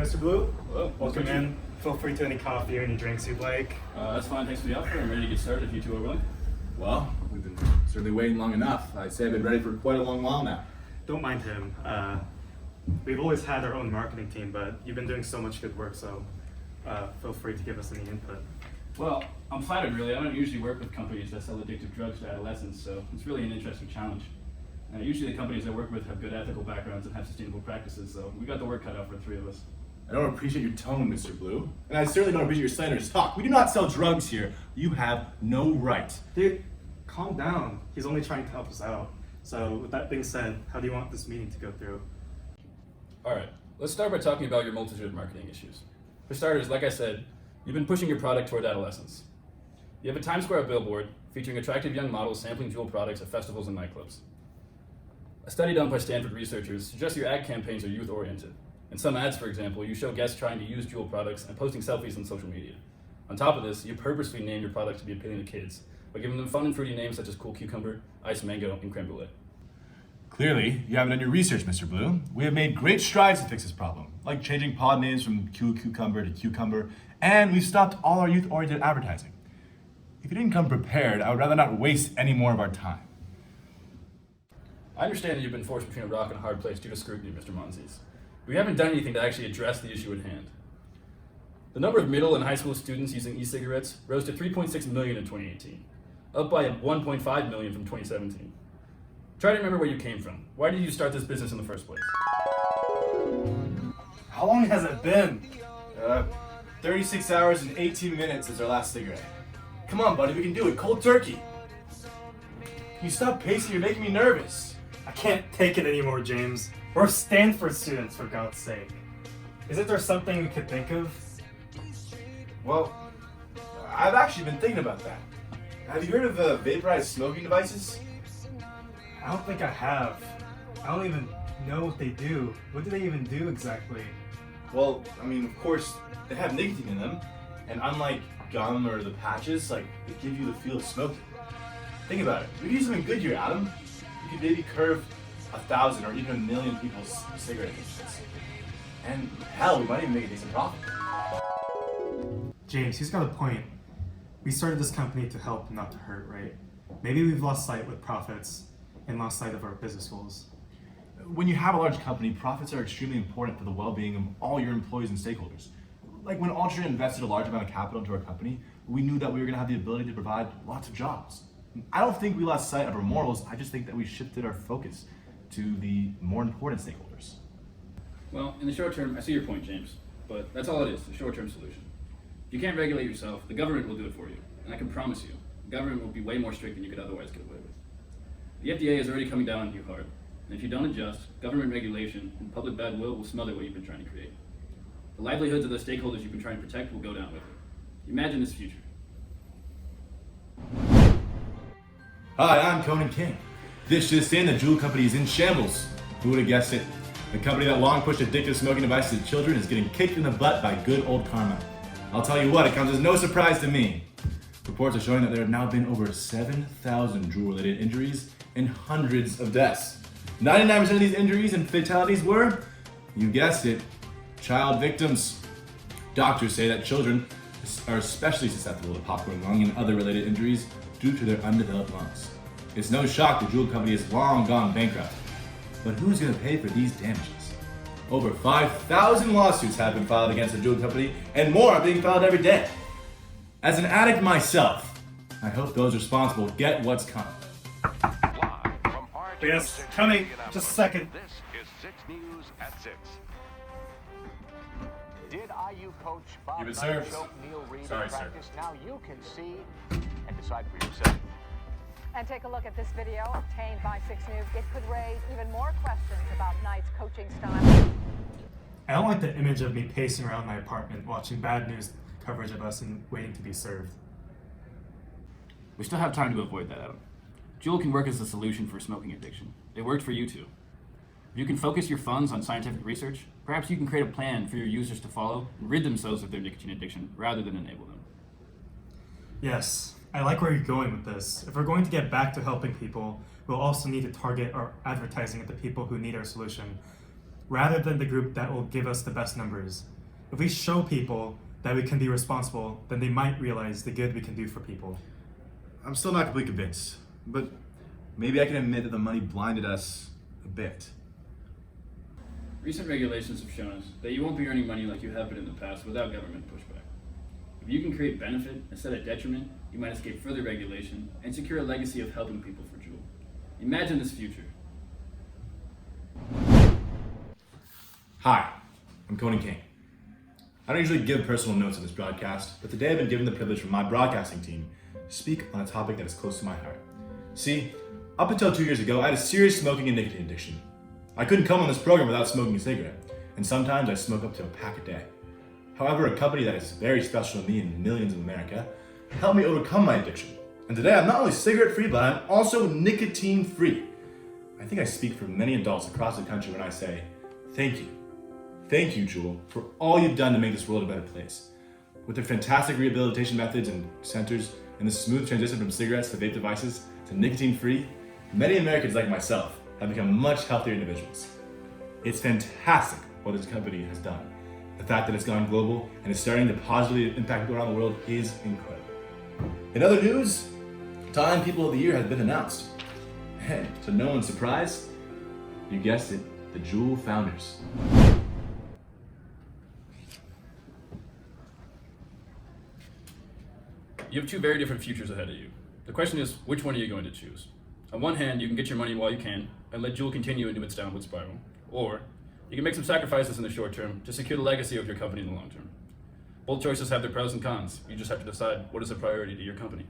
Mr. Blue. Hello. Welcome in. Feel free to any coffee or any drinks you'd like. That's fine. Thanks for the offer. I'm ready to get started if you two are willing. Well, we've been certainly waiting long enough. I'd say I've been ready for quite a long while now. Don't mind him. We've always had our own marketing team, but you've been doing so much good work, so feel free to give us any input. Well, I'm flattered, really. I don't usually work with companies that sell addictive drugs to adolescents, so it's really an interesting challenge. Usually the companies I work with have good ethical backgrounds and have sustainable practices, so we got the work cut out for the three of us. I don't appreciate your tone, Mr. Blue. And I certainly don't appreciate your slanderous talk. We do not sell drugs here. You have no right. Dude, calm down. He's only trying to help us out. So with that being said, how do you want this meeting to go through? Alright, let's start by talking about your multitude of marketing issues. For starters, like I said, you've been pushing your product toward adolescents. You have a Times Square billboard featuring attractive young models sampling Juul products at festivals and nightclubs. A study done by Stanford researchers suggests your ad campaigns are youth-oriented. In some ads, for example, you show guests trying to use Juul products and posting selfies on social media. On top of this, you purposely name your products to be appealing to kids by giving them fun and fruity names such as Cool Cucumber, Iced Mango, and Creme Brulee. Clearly, you haven't done your research, Mr. Blue. We have made great strides to fix this problem, like changing pod names from Cool Cucumber to Cucumber, and we've stopped all our youth-oriented advertising. If you didn't come prepared, I would rather not waste any more of our time. I understand that you've been forced between a rock and a hard place due to scrutiny, Mr. Monzes. We haven't done anything to actually address the issue at hand. The number of middle and high school students using e-cigarettes rose to 3.6 million in 2018, up by 1.5 million from 2017. Try to remember where you came from. Why did you start this business in the first place? How long has it been? 36 hours and 18 minutes is our last cigarette. Come on, buddy, we can do it. Cold turkey. Can you stop pacing? You're making me nervous. I can't take it anymore, James. We're Stanford students, for God's sake. Isn't there something we could think of? Well, I've actually been thinking about that. Have you heard of vaporized smoking devices? I don't think I have. I don't even know what they do. What do they even do exactly? Well, I mean, of course, they have nicotine in them, and unlike gum or the patches, like, they give you the feel of smoking. Think about it. We could do something good here, Adam. We could maybe curve 1,000 or even 1 million people's cigarette addictions. And hell, we might even make a decent profit. James, he's got a point. We started this company to help, not to hurt, right? Maybe we've lost sight with profits and lost sight of our business goals. When you have a large company, profits are extremely important for the well-being of all your employees and stakeholders. Like when Altria invested a large amount of capital into our company, we knew that we were going to have the ability to provide lots of jobs. I don't think we lost sight of our morals, I just think that we shifted our focus to the more important stakeholders. Well, in the short term, I see your point, James, but that's all it is, a short-term solution. If you can't regulate yourself, the government will do it for you, and I can promise you, the government will be way more strict than you could otherwise get away with. The FDA is already coming down on you hard, and if you don't adjust, government regulation and public bad will smother what you've been trying to create. The livelihoods of the stakeholders you've been trying to protect will go down with it. Imagine this future. Hi, I'm Conan King. This just in, the Juul company is in shambles. Who would have guessed it? The company that long pushed addictive smoking devices to children is getting kicked in the butt by good old karma. I'll tell you what, it comes as no surprise to me. Reports are showing that there have now been over 7,000 Juul-related injuries and hundreds of deaths. 99% of these injuries and fatalities were, you guessed it, child victims. Doctors say that children are especially susceptible to popcorn lung and other related injuries due to their undeveloped lungs. It's no shock the Juul company has long gone bankrupt. But who's going to pay for these damages? Over 5,000 lawsuits have been filed against the Juul company, and more are being filed every day. As an addict myself, I hope those responsible get what's coming. Yes, coming. Just a second. This is 6 News at 6. Did IU coach Bob You've been Knight served. choke Neil Reed Sorry, in sir. practice? Now you can see and decide for yourself. And take a look at this video obtained by 6 News. It could raise even more questions about Knight's coaching style. I don't like the image of me pacing around my apartment watching bad news coverage of us and waiting to be served. We still have time to avoid that, Adam. Juul can work as a solution for smoking addiction. It worked for you two. If you can focus your funds on scientific research, perhaps you can create a plan for your users to follow and rid themselves of their nicotine addiction rather than enable them. Yes, I like where you're going with this. If we're going to get back to helping people, we'll also need to target our advertising at the people who need our solution, rather than the group that will give us the best numbers. If we show people that we can be responsible, then they might realize the good we can do for people. I'm still not completely convinced, but maybe I can admit that the money blinded us a bit. Recent regulations have shown us that you won't be earning money like you have been in the past without government pushback. If you can create benefit instead of detriment, you might escape further regulation and secure a legacy of helping people for Juul. Imagine this future. Hi, I'm Conan King. I don't usually give personal notes on this broadcast, but today I've been given the privilege from my broadcasting team to speak on a topic that is close to my heart. See, up until 2 years ago, I had a serious smoking and nicotine addiction. I couldn't come on this program without smoking a cigarette, and sometimes I smoke up to a pack a day. However, a company that is very special to me and millions in America helped me overcome my addiction. And today I'm not only cigarette free, but I'm also nicotine free. I think I speak for many adults across the country when I say, thank you. Thank you, Juul, for all you've done to make this world a better place. With their fantastic rehabilitation methods and centers and the smooth transition from cigarettes to vape devices to nicotine free, many Americans like myself have become much healthier individuals. It's fantastic what this company has done. The fact that it's gone global and is starting to positively impact people around the world is incredible. In other news, Time People of the Year has been announced. And to no one's surprise, you guessed it, the Juul founders. You have two very different futures ahead of you. The question is, which one are you going to choose? On one hand, you can get your money while you can and let Juul continue into its downward spiral. Or you can make some sacrifices in the short term to secure the legacy of your company in the long term. Both choices have their pros and cons. You just have to decide what is a priority to your company.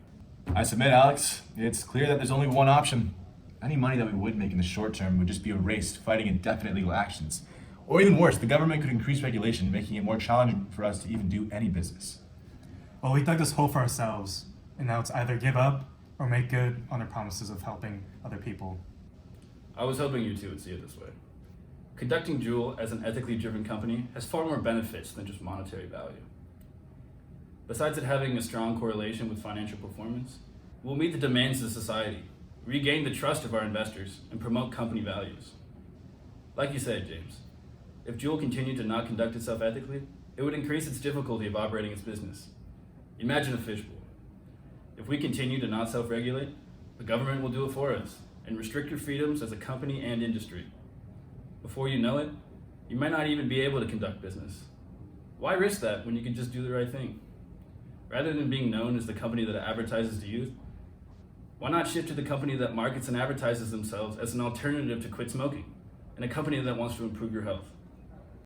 I submit, Alex, it's clear that there's only one option. Any money that we would make in the short term would just be erased, fighting indefinite legal actions. Or even worse, the government could increase regulation, making it more challenging for us to even do any business. Well, we dug this hole for ourselves, and now it's either give up or make good on our promises of helping other people. I was hoping you two would see it this way. Conducting Juul as an ethically driven company has far more benefits than just monetary value. Besides it having a strong correlation with financial performance, we'll meet the demands of society, regain the trust of our investors, and promote company values. Like you said, James, if Juul continued to not conduct itself ethically, it would increase its difficulty of operating its business. Imagine a fishbowl. If we continue to not self-regulate, the government will do it for us and restrict your freedoms as a company and industry. Before you know it, you might not even be able to conduct business. Why risk that when you can just do the right thing? Rather than being known as the company that advertises to youth, why not shift to the company that markets and advertises themselves as an alternative to quit smoking, and a company that wants to improve your health?